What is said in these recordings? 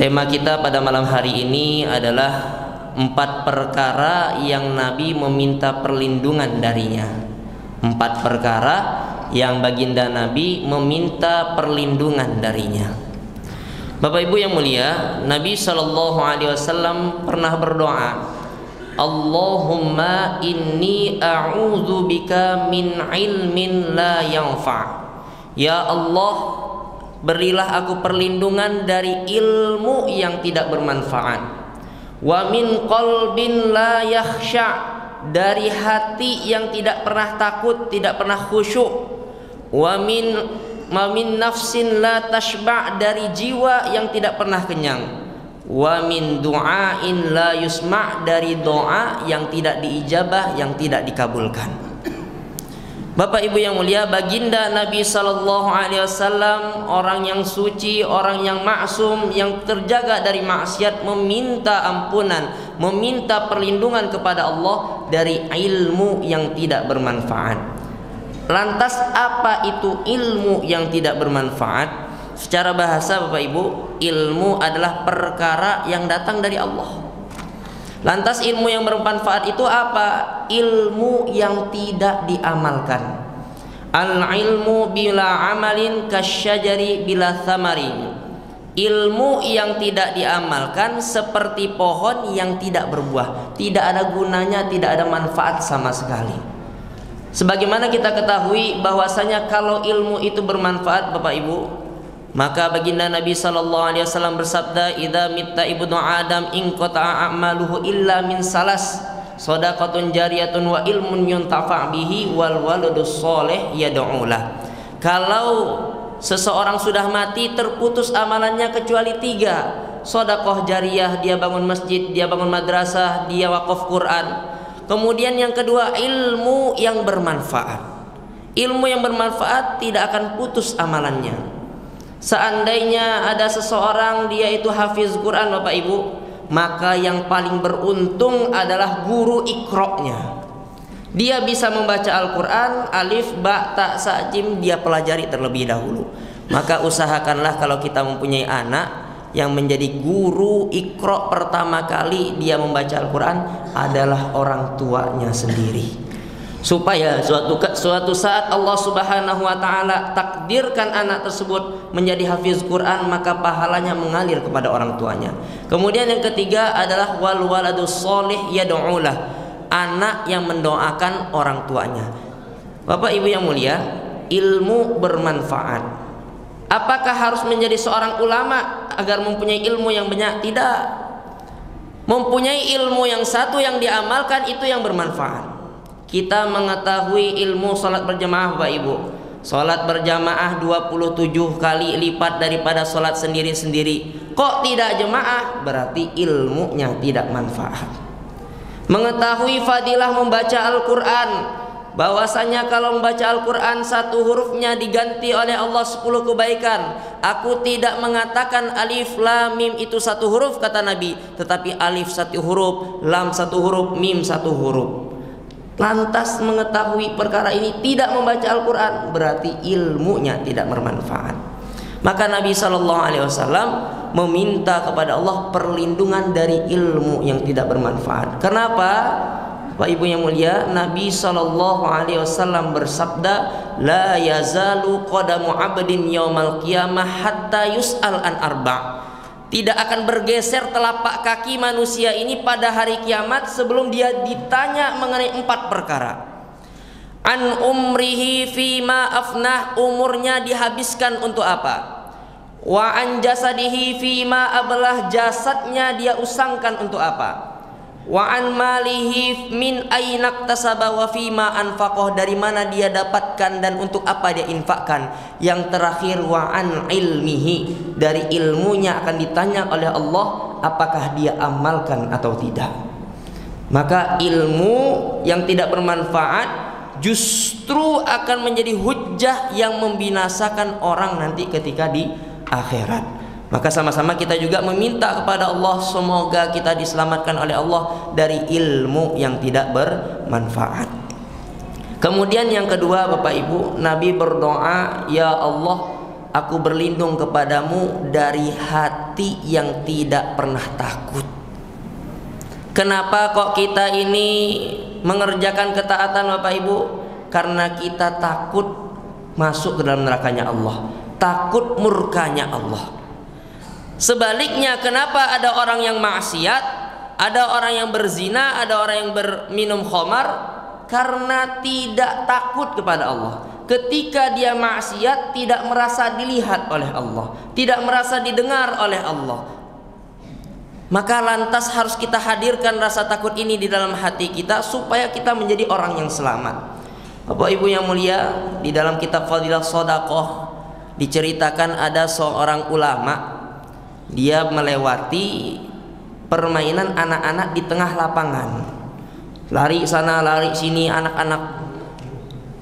Tema kita pada malam hari ini adalah 4 perkara yang Nabi meminta perlindungan darinya. 4 perkara yang baginda Nabi meminta perlindungan darinya. Bapak Ibu yang mulia, Nabi SAW pernah berdoa, Allahumma inni a'udzubika min ilmin la yanfa'. Ya Allah, berilah aku perlindungan dari ilmu yang tidak bermanfaat. Wa min qalbin la yakhsha', dari hati yang tidak pernah takut, tidak pernah khusyuk. Wa min nafsin la tashba', dari jiwa yang tidak pernah kenyang. Wa min du'ain la yusma', dari doa yang tidak diijabah, yang tidak dikabulkan. Bapak Ibu yang mulia, baginda Nabi SAW orang yang suci, orang yang maksum, yang terjaga dari maksiat, meminta ampunan, meminta perlindungan kepada Allah dari ilmu yang tidak bermanfaat. Lantas apa itu ilmu yang tidak bermanfaat? Secara bahasa Bapak Ibu, ilmu adalah perkara yang datang dari Allah. Lantas ilmu yang bermanfaat itu apa? Ilmu yang tidak diamalkan. Al-ilmu bila amalin kasyajari bila thamarin. Ilmu yang tidak diamalkan seperti pohon yang tidak berbuah, tidak ada gunanya, tidak ada manfaat sama sekali. Sebagaimana kita ketahui bahwasanya kalau ilmu itu bermanfaat Bapak Ibu, maka baginda Nabi SAW bersabda, idza mitta ibnu adam in qata'a a'maluhu illa min salas, shadaqatun jariyatun wa ilmun yuntafa' bihi wal waladus shalih yad'ulah. Kalau seseorang sudah mati, terputus amalannya kecuali 3. Sedekah jariyah, dia bangun masjid, dia bangun madrasah, dia wakaf Quran. Kemudian yang kedua, ilmu yang bermanfaat. Ilmu yang bermanfaat tidak akan putus amalannya. Seandainya ada seseorang dia itu hafiz Quran Bapak Ibu, maka yang paling beruntung adalah guru iqra'nya. Dia bisa membaca Al-Quran, alif, ba, ta, sa, jim, dia pelajari terlebih dahulu. Maka usahakanlah kalau kita mempunyai anak yang menjadi guru iqra' pertama kali dia membaca Al-Quran adalah orang tuanya sendiri, supaya suatu saat Allah Subhanahu wa taala takdirkan anak tersebut menjadi hafiz Quran, maka pahalanya mengalir kepada orang tuanya. Kemudian yang ketiga adalah wal waladus shalih yad'ulah, anak yang mendoakan orang tuanya. Bapak Ibu yang mulia, ilmu bermanfaat. Apakah harus menjadi seorang ulama agar mempunyai ilmu yang banyak? Tidak. Mempunyai ilmu yang satu yang diamalkan itu yang bermanfaat. Kita mengetahui ilmu salat berjamaah Bapak Ibu. Salat berjamaah 27 kali lipat daripada salat sendiri-sendiri. Kok tidak jemaah? Berarti ilmunya tidak manfaat. Mengetahui fadilah membaca Al-Quran, bahwasanya kalau membaca Al-Quran 1 hurufnya diganti oleh Allah 10 kebaikan. Aku tidak mengatakan alif lam mim itu 1 huruf kata Nabi, tetapi alif 1 huruf, lam 1 huruf, mim 1 huruf. Lantas mengetahui perkara ini tidak membaca Al-Quran, berarti ilmunya tidak bermanfaat. Maka Nabi SAW meminta kepada Allah perlindungan dari ilmu yang tidak bermanfaat. Kenapa? Bapak Ibu yang mulia, Nabi SAW bersabda, la yazalu qadamu abdin yaumal qiyamah hatta yus'al an arba'. Tidak akan bergeser telapak kaki manusia ini pada hari kiamat sebelum dia ditanya mengenai 4 perkara. An umrihi fima afnah, umurnya dihabiskan untuk apa? Wa an jasadihi fima ablah, jasadnya dia usangkan untuk apa? Wa an malihi min ainak tasaba wa fima anfaqah, dari mana dia dapatkan dan untuk apa dia infakkan. Yang terakhir wa an ilmihi, dari ilmunya akan ditanya oleh Allah apakah dia amalkan atau tidak. Maka ilmu yang tidak bermanfaat justru akan menjadi hujjah yang membinasakan orang nanti ketika di akhirat. Maka sama-sama kita juga meminta kepada Allah semoga kita diselamatkan oleh Allah dari ilmu yang tidak bermanfaat. Kemudian yang kedua Bapak Ibu, Nabi berdoa, ya Allah aku berlindung kepadamu dari hati yang tidak pernah takut. Kenapa kok kita ini mengerjakan ketaatan Bapak Ibu? Karena kita takut masuk ke dalam nerakanya Allah, takut murkanya Allah. Sebaliknya, kenapa ada orang yang maksiat, ada orang yang berzina, ada orang yang berminum khamar? Karena tidak takut kepada Allah. Ketika dia maksiat, tidak merasa dilihat oleh Allah, tidak merasa didengar oleh Allah. Maka lantas harus kita hadirkan rasa takut ini di dalam hati kita supaya kita menjadi orang yang selamat. Bapak Ibu yang mulia, di dalam kitab Fadilah Shadaqah diceritakan ada seorang ulama, dia melewati permainan anak-anak di tengah lapangan. Lari sana, lari sini anak-anak.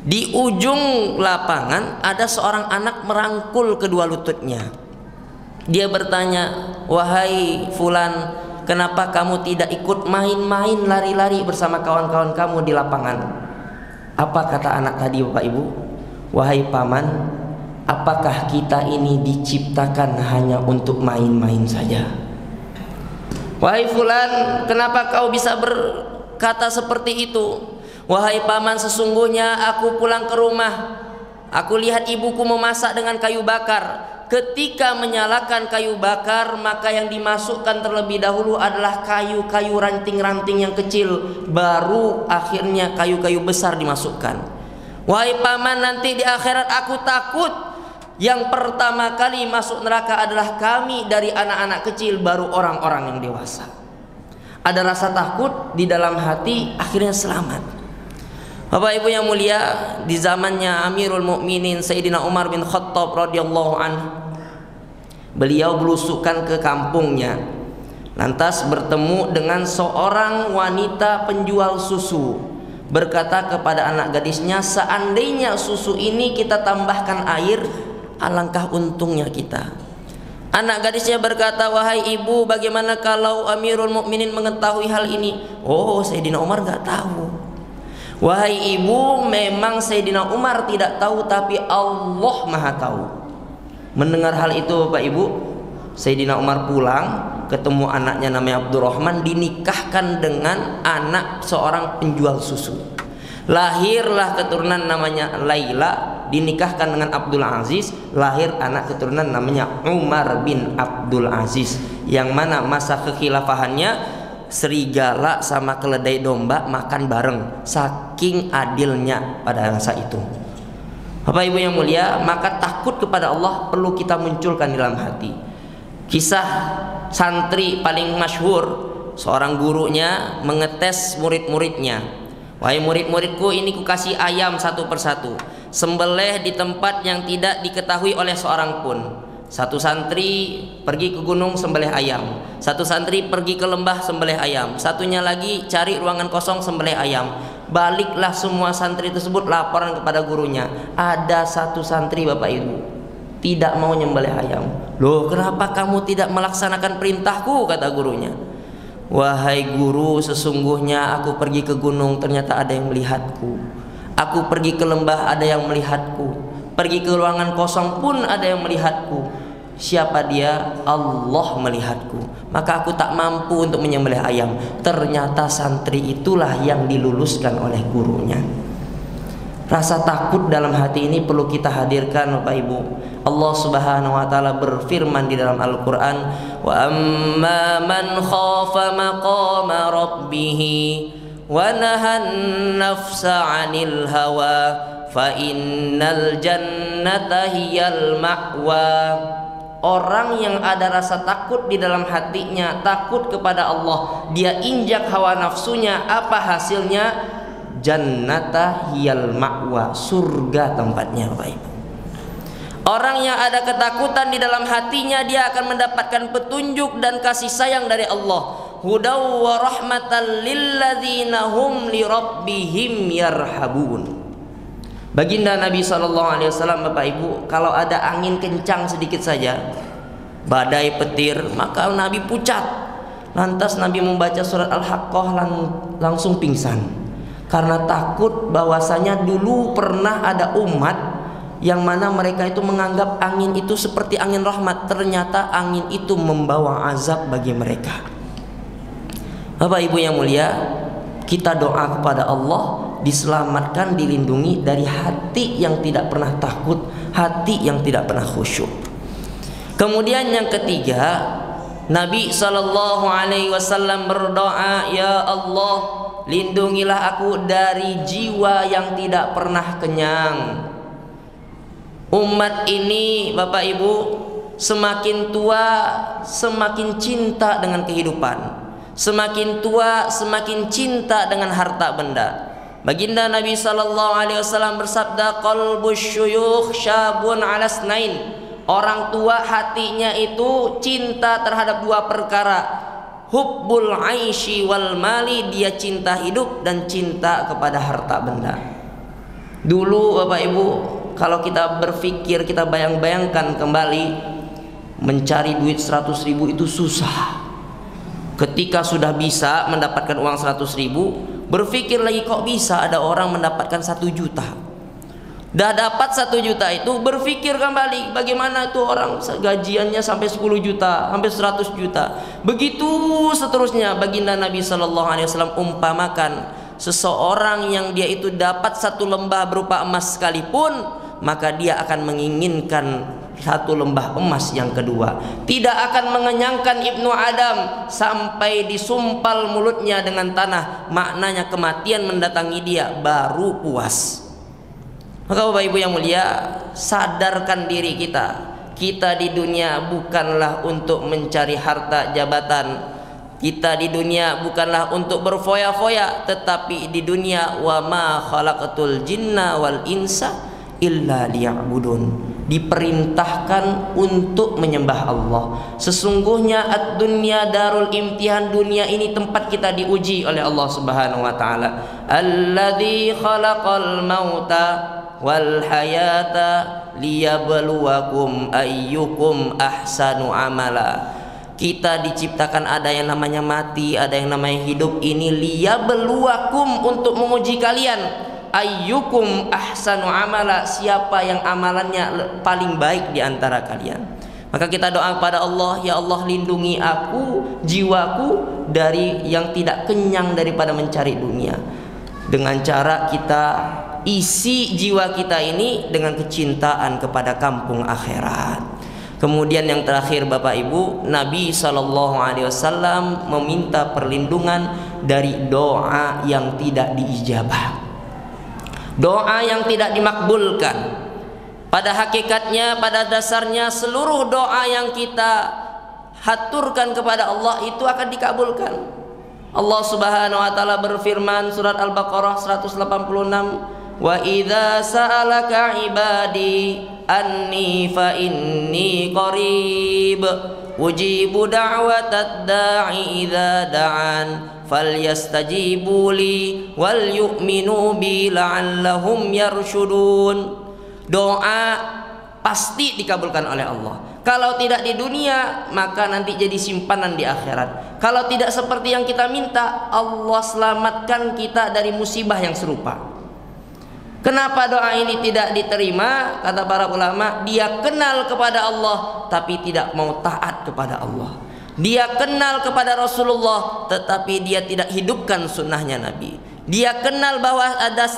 Di ujung lapangan ada seorang anak merangkul kedua lututnya. Dia bertanya, "Wahai fulan, kenapa kamu tidak ikut main-main lari-lari bersama kawan-kawan kamu di lapangan?" Apa kata anak tadi Bapak Ibu? "Wahai paman, apakah kita ini diciptakan hanya untuk main-main saja?" "Wahai fulan, kenapa kau bisa berkata seperti itu?" "Wahai paman, sesungguhnya aku pulang ke rumah, aku lihat ibuku memasak dengan kayu bakar. Ketika menyalakan kayu bakar, maka yang dimasukkan terlebih dahulu adalah kayu-kayu ranting-ranting yang kecil, baru akhirnya kayu-kayu besar dimasukkan. Wahai paman, nanti di akhirat aku takut yang pertama kali masuk neraka adalah kami dari anak-anak kecil, baru orang-orang yang dewasa." Ada rasa takut di dalam hati, akhirnya selamat. Bapak Ibu yang mulia, di zamannya Amirul Mukminin Sayyidina Umar bin Khattab radhiyallahu anhu, beliau belusukan ke kampungnya, lantas bertemu dengan seorang wanita penjual susu. Berkata kepada anak gadisnya, "Seandainya susu ini kita tambahkan air, alangkah untungnya kita." Anak gadisnya berkata, "Wahai ibu, bagaimana kalau Amirul Mukminin mengetahui hal ini?" "Oh, Sayyidina Umar nggak tahu." "Wahai ibu, memang Sayyidina Umar tidak tahu, tapi Allah Maha tahu." Mendengar hal itu Bapak Ibu, Sayyidina Umar pulang, ketemu anaknya namanya Abdurrahman, dinikahkan dengan anak seorang penjual susu. Lahirlah keturunan namanya Laila, dinikahkan dengan Abdul Aziz, lahir anak keturunan namanya Umar bin Abdul Aziz, yang mana masa kekhilafahannya serigala sama keledai domba makan bareng, saking adilnya pada masa itu. Bapak Ibu yang mulia, maka takut kepada Allah perlu kita munculkan di dalam hati. Kisah santri paling masyhur, seorang gurunya mengetes murid-muridnya. "Wahai murid-muridku, ini ku kasih ayam satu persatu, sembelih di tempat yang tidak diketahui oleh seorang pun." Satu santri pergi ke gunung sembelih ayam, satu santri pergi ke lembah sembelih ayam, satunya lagi cari ruangan kosong sembelih ayam. Baliklah semua santri tersebut laporan kepada gurunya. Ada satu santri Bapak Ibu tidak mau nyembelih ayam. "Loh, kenapa kamu tidak melaksanakan perintahku?" kata gurunya. "Wahai guru, sesungguhnya aku pergi ke gunung ternyata ada yang melihatku. Aku pergi ke lembah ada yang melihatku. Pergi ke ruangan kosong pun ada yang melihatku. Siapa dia? Allah melihatku. Maka aku tak mampu untuk menyembelih ayam." Ternyata santri itulah yang diluluskan oleh gurunya. Rasa takut dalam hati ini perlu kita hadirkan Bapak Ibu. Allah Subhanahu wa taala berfirman di dalam Al-Qur'an, "Wa amma man khafa maqama rabbih wa nahan nafsa 'anil hawa fa innal jannata hiyal ma'wa." Orang yang ada rasa takut di dalam hatinya, takut kepada Allah, dia injak hawa nafsunya, apa hasilnya? Jannata hiyal ma'wa, surga tempatnya Bapak Ibu. Orang yang ada ketakutan di dalam hatinya, dia akan mendapatkan petunjuk dan kasih sayang dari Allah. Hudaw wa rahmatan lilladzina hum li rabbihim yarhabun. Baginda Nabi SAW Bapak Ibu, kalau ada angin kencang sedikit saja, badai petir, maka Nabi pucat. Lantas Nabi membaca surat Al-Haqqah, langsung pingsan. Karena takut bahwasanya dulu pernah ada umat yang mana mereka itu menganggap angin itu seperti angin rahmat. Ternyata angin itu membawa azab bagi mereka. Bapak Ibu yang mulia, kita doa kepada Allah diselamatkan, dilindungi dari hati yang tidak pernah takut, hati yang tidak pernah khusyuk. Kemudian yang ketiga, Nabi SAW berdoa, ya Allah, lindungilah aku dari jiwa yang tidak pernah kenyang. Umat ini, Bapak Ibu, semakin tua semakin cinta dengan kehidupan, semakin tua semakin cinta dengan harta benda. Baginda Nabi SAW bersabda, qalbus syuyukh syabun ala snain. Orang tua hatinya itu cinta terhadap dua perkara, hubbul aishi wal mali, dia cinta hidup dan cinta kepada harta benda. Dulu Bapak Ibu, kalau kita berpikir, kita bayang-bayangkan kembali, mencari duit 100.000 itu susah. Ketika sudah bisa mendapatkan uang 100.000, berpikir lagi kok bisa ada orang mendapatkan 1 juta. Dah dapat 1 juta itu, berpikir kembali bagaimana itu orang gajiannya sampai 10 juta, sampai 100 juta. Begitu seterusnya. Baginda Nabi SAW umpamakan seseorang yang dia itu dapat 1 lembah berupa emas sekalipun, maka dia akan menginginkan 1 lembah emas yang kedua. Tidak akan mengenyangkan Ibnu Adam sampai disumpal mulutnya dengan tanah. Maknanya kematian mendatangi dia baru puas. Maka Bapak Ibu yang mulia, sadarkan diri kita. Kita di dunia bukanlah untuk mencari harta jabatan. Kita di dunia bukanlah untuk berfoya-foya, tetapi di dunia wa ma khalaqatul jinna wal insa illa liya'budun. Diperintahkan untuk menyembah Allah. Sesungguhnya ad-dunya darul imtihan, dunia ini tempat kita diuji oleh Allah Subhanahu wa taala. Alladzi khalaqal mauta wal hayata liyabluwakum ayyukum ahsanu amala. Kita diciptakan ada yang namanya mati, ada yang namanya hidup. Ini liyabluwakum, untuk menguji kalian. Ayyukum ahsanu amala, siapa yang amalannya paling baik di antara kalian. Maka kita doa kepada Allah, ya Allah, lindungi aku, jiwaku dari yang tidak kenyang daripada mencari dunia. Dengan cara kita isi jiwa kita ini dengan kecintaan kepada kampung akhirat. Kemudian yang terakhir Bapak Ibu, Nabi SAW meminta perlindungan dari doa yang tidak diijabah, doa yang tidak dimakbulkan. Pada hakikatnya, pada dasarnya, seluruh doa yang kita haturkan kepada Allah itu akan dikabulkan. Allah Subhanahu wa taala berfirman, surat Al-Baqarah 186, wa idza sa'alaka ibadi anni fa inni qarib ujibu da'watad da'i idza da'an falyastajibu li wal yu'minu bi la'allahum yarshudun. Doa pasti dikabulkan oleh Allah. Kalau tidak di dunia, maka nanti jadi simpanan di akhirat. Kalau tidak seperti yang kita minta, Allah selamatkan kita dari musibah yang serupa. Kenapa doa ini tidak diterima? Kata para ulama, dia kenal kepada Allah tapi tidak mau taat kepada Allah. Dia kenal kepada Rasulullah tetapi dia tidak hidupkan sunnahnya Nabi. Dia kenal bahwa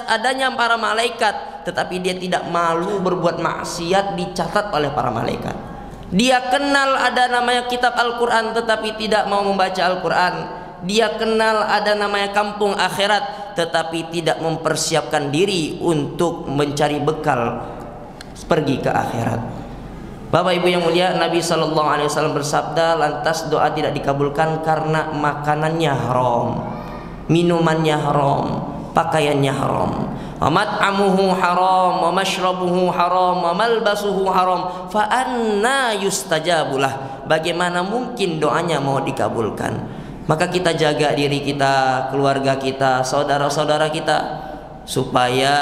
adanya para malaikat tetapi dia tidak malu berbuat maksiat dicatat oleh para malaikat. Dia kenal ada namanya kitab Al-Quran tetapi tidak mau membaca Al-Quran. Dia kenal ada namanya kampung akhirat tetapi tidak mempersiapkan diri untuk mencari bekal pergi ke akhirat. Bapak Ibu yang mulia, Nabi SAW bersabda, lantas doa tidak dikabulkan karena makanannya haram, minumannya haram, pakaiannya haram. Wa mat'amuhu haram, wa mashrabuhu haram, wa malbasuhu haram, fa anna yustajabulah. Bagaimana mungkin doanya mau dikabulkan? Maka kita jaga diri kita, keluarga kita, saudara-saudara kita. supaya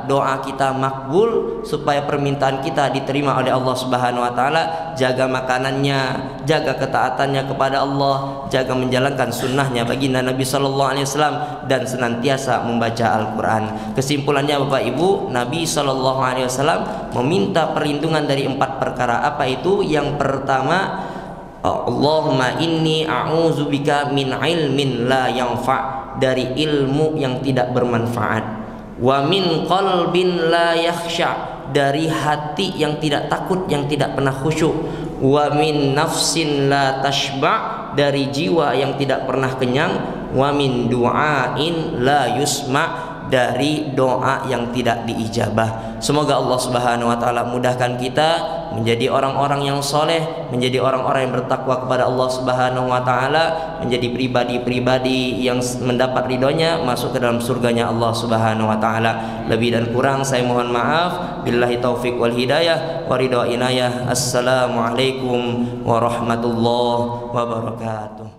doa kita makbul, supaya permintaan kita diterima oleh Allah Subhanahu wa taala. Jaga makanannya, jaga ketaatannya kepada Allah, jaga menjalankan sunnahnya baginda Nabi sallallahu alaihi wasallam, dan senantiasa membaca Al-Qur'an. Kesimpulannya Bapak Ibu, Nabi sallallahu alaihi wasallam meminta perlindungan dari 4 perkara. Apa itu? Yang pertama, Allahumma inni a'udzubika min ilmin la yanfa', dari ilmu yang tidak bermanfaat. Wa min qalbin la yakhsha, dari hati yang tidak takut, yang tidak pernah khusyuk. Wa min nafsin la tashba', dari jiwa yang tidak pernah kenyang. Wa min du'ain la yusma', dari doa yang tidak diijabah. Semoga Allah Subhanahu wa taala mudahkan kita menjadi orang-orang yang soleh, menjadi orang-orang yang bertakwa kepada Allah Subhanahu wa taala, menjadi pribadi-pribadi yang mendapat ridhonya, masuk ke dalam surganya Allah Subhanahu wa taala. Lebih dan kurang saya mohon maaf. Billahi taufik wal hidayah wa ridha inayah. Assalamualaikum warahmatullahi wabarakatuh.